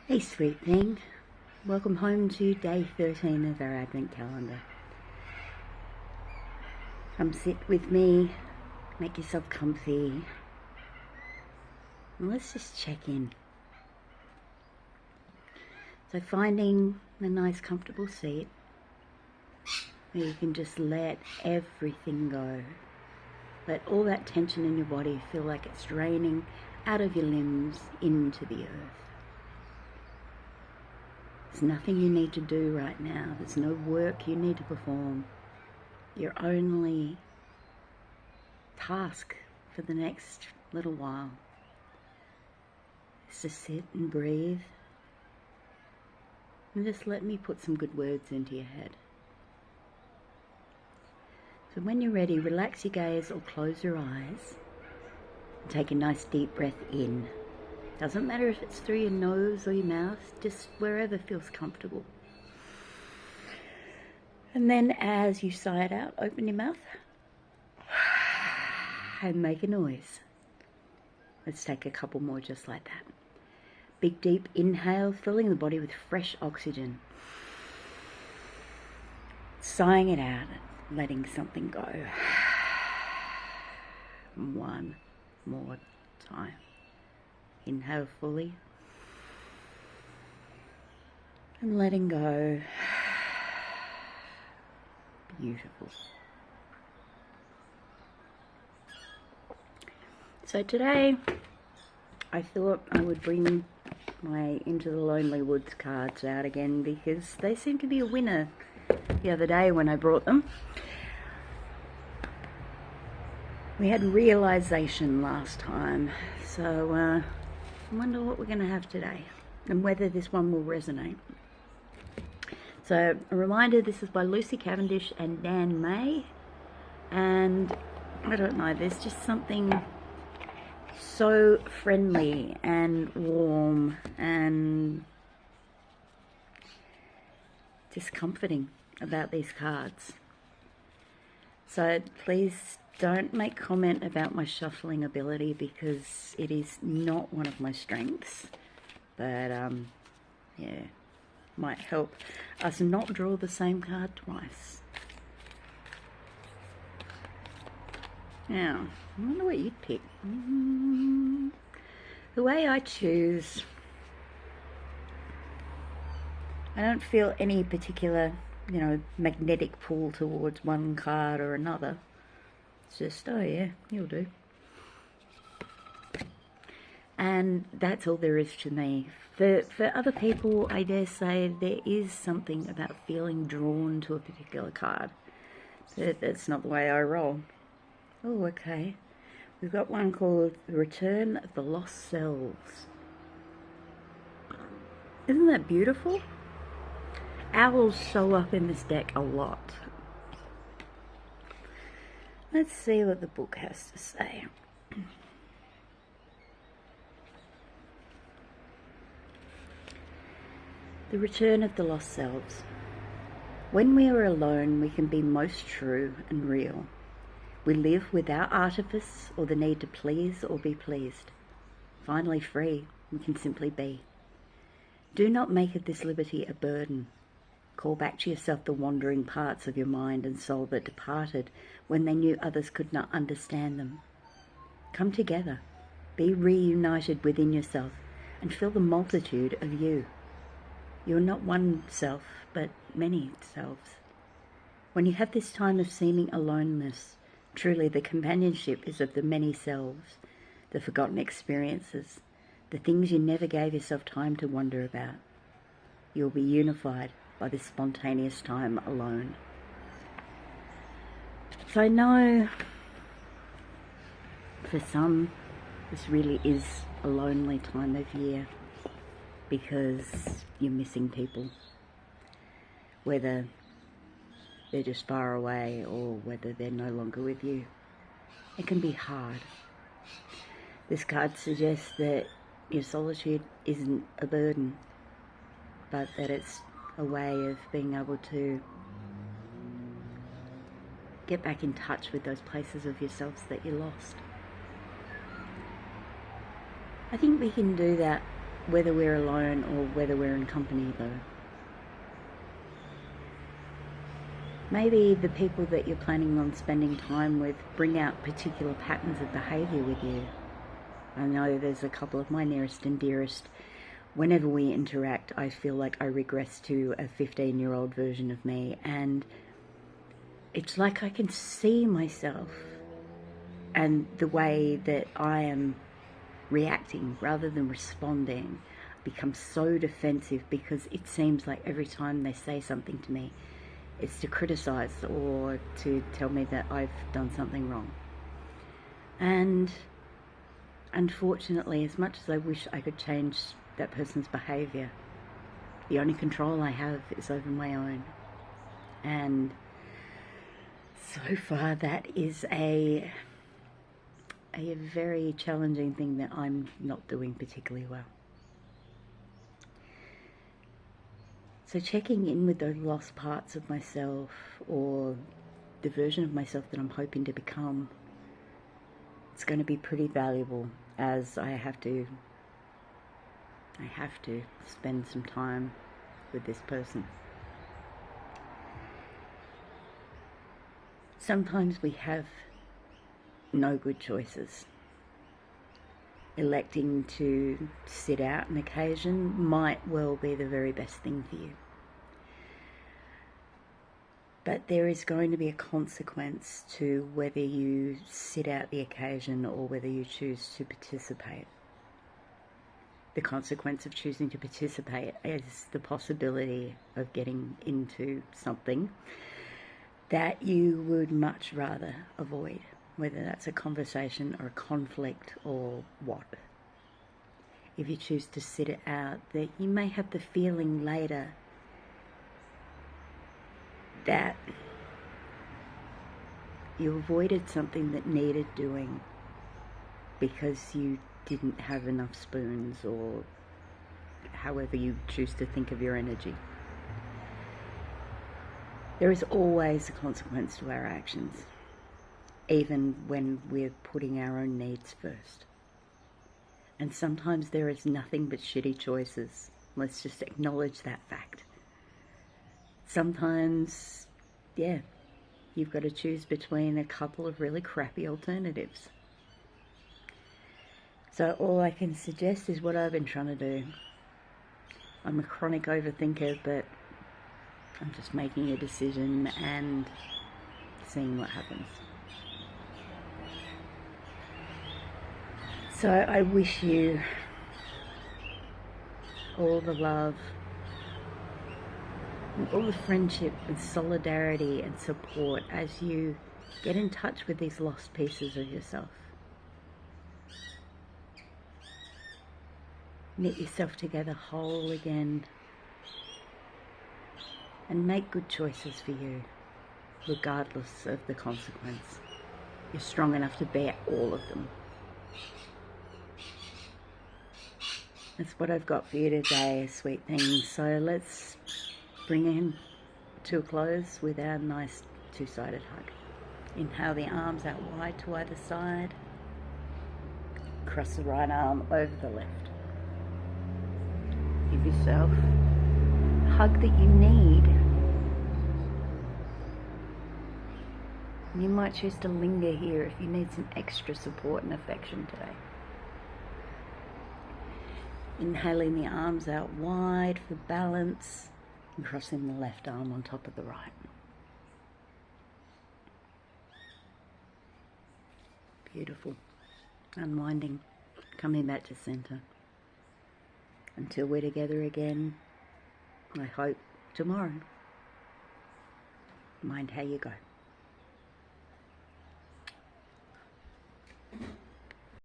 Hey sweet thing, welcome home to day 13 of our Advent calendar. Come sit with me, make yourself comfy, and let's just check in. So finding a nice comfortable seat where you can just let everything go. Let all that tension in your body feel like it's draining out of your limbs into the earth. There's nothing you need to do right now. There's no work you need to perform. Your only task for the next little while is to sit and breathe and just let me put some good words into your head. So when you're ready, relax your gaze or close your eyes and take a nice deep breath in. Doesn't matter if it's through your nose or your mouth, just wherever feels comfortable. And then as you sigh it out, open your mouth and make a noise. Let's take a couple more just like that. Big deep inhale, filling the body with fresh oxygen. Sighing it out, letting something go. One more time. Inhale fully and letting go. Beautiful. So today I thought I would bring my Into the Lonely Woods cards out again because they seem to be a winner the other day when I brought them. We had realization last time, so I wonder what we're going to have today and whether this one will resonate. So a reminder, this is by Lucy Cavendish and Dan May, and I don't know, there's just something so friendly and warm and just comforting about these cards. So please don't make comment about my shuffling ability because it is not one of my strengths, but yeah, might help us not draw the same card twice. Now, I wonder what you'd pick. The way I choose, I don't feel any particular, magnetic pull towards one card or another. It's just, oh yeah, you'll do. And that's all there is to me. For other people, I dare say there is something about feeling drawn to a particular card. That's not the way I roll. Oh, okay. We've got one called The Return of the Lost Selves. Isn't that beautiful? Owls show up in this deck a lot. Let's see what the book has to say. The Return of the Lost Selves. When we are alone, we can be most true and real. We live without artifice or the need to please or be pleased. Finally free, we can simply be. Do not make of this liberty a burden. Call back to yourself the wandering parts of your mind and soul that departed when they knew others could not understand them. Come together, be reunited within yourself, and feel the multitude of you. You are not one self, but many selves. When you have this time of seeming aloneness, truly the companionship is of the many selves, the forgotten experiences, the things you never gave yourself time to wonder about. You will be unified by this spontaneous time alone. So I know for some this really is a lonely time of year because you're missing people, whether they're just far away or whether they're no longer with you. It can be hard. This card suggests that your solitude isn't a burden, but that it's a way of being able to get back in touch with those places of yourselves that you lost. I think we can do that whether we're alone or whether we're in company though. Maybe the people that you're planning on spending time with bring out particular patterns of behaviour with you. I know there's a couple of my nearest and dearest. Whenever we interact, I feel like I regress to a 15-year-old version of me, and it's like I can see myself and the way that I am reacting rather than responding become so defensive, because it seems like every time they say something to me, it's to criticize or to tell me that I've done something wrong. And unfortunately, as much as I wish I could change that person's behavior, the only control I have is over my own. And so far that is a very challenging thing that I'm not doing particularly well. So checking in with those lost parts of myself, or the version of myself that I'm hoping to become, it's going to be pretty valuable, as I have to spend some time with this person. Sometimes we have no good choices. Electing to sit out an occasion might well be the very best thing for you. But there is going to be a consequence to whether you sit out the occasion or whether you choose to participate. The consequence of choosing to participate is the possibility of getting into something that you would much rather avoid, whether that's a conversation or a conflict or what. If you choose to sit it out, that you may have the feeling later that you avoided something that needed doing because you didn't have enough spoons, or however you choose to think of your energy. There is always a consequence to our actions, even when we're putting our own needs first. And sometimes there is nothing but shitty choices. Let's just acknowledge that fact. Sometimes, yeah, you've got to choose between a couple of really crappy alternatives. So all I can suggest is what I've been trying to do. I'm a chronic overthinker, but I'm just making a decision and seeing what happens. So I wish you all the love, and all the friendship and solidarity and support as you get in touch with these lost pieces of yourself. Knit yourself together whole again, and make good choices for you, regardless of the consequence. You're strong enough to bear all of them. That's what I've got for you today, sweet things. So let's bring in to a close with our nice two-sided hug. Inhale the arms out wide to either side. Cross the right arm over the left. Give yourself a hug that you need. You might choose to linger here if you need some extra support and affection today. Inhaling the arms out wide for balance, and crossing the left arm on top of the right. Beautiful. Unwinding, coming back to center. Until we're together again, I hope tomorrow. Mind how you go.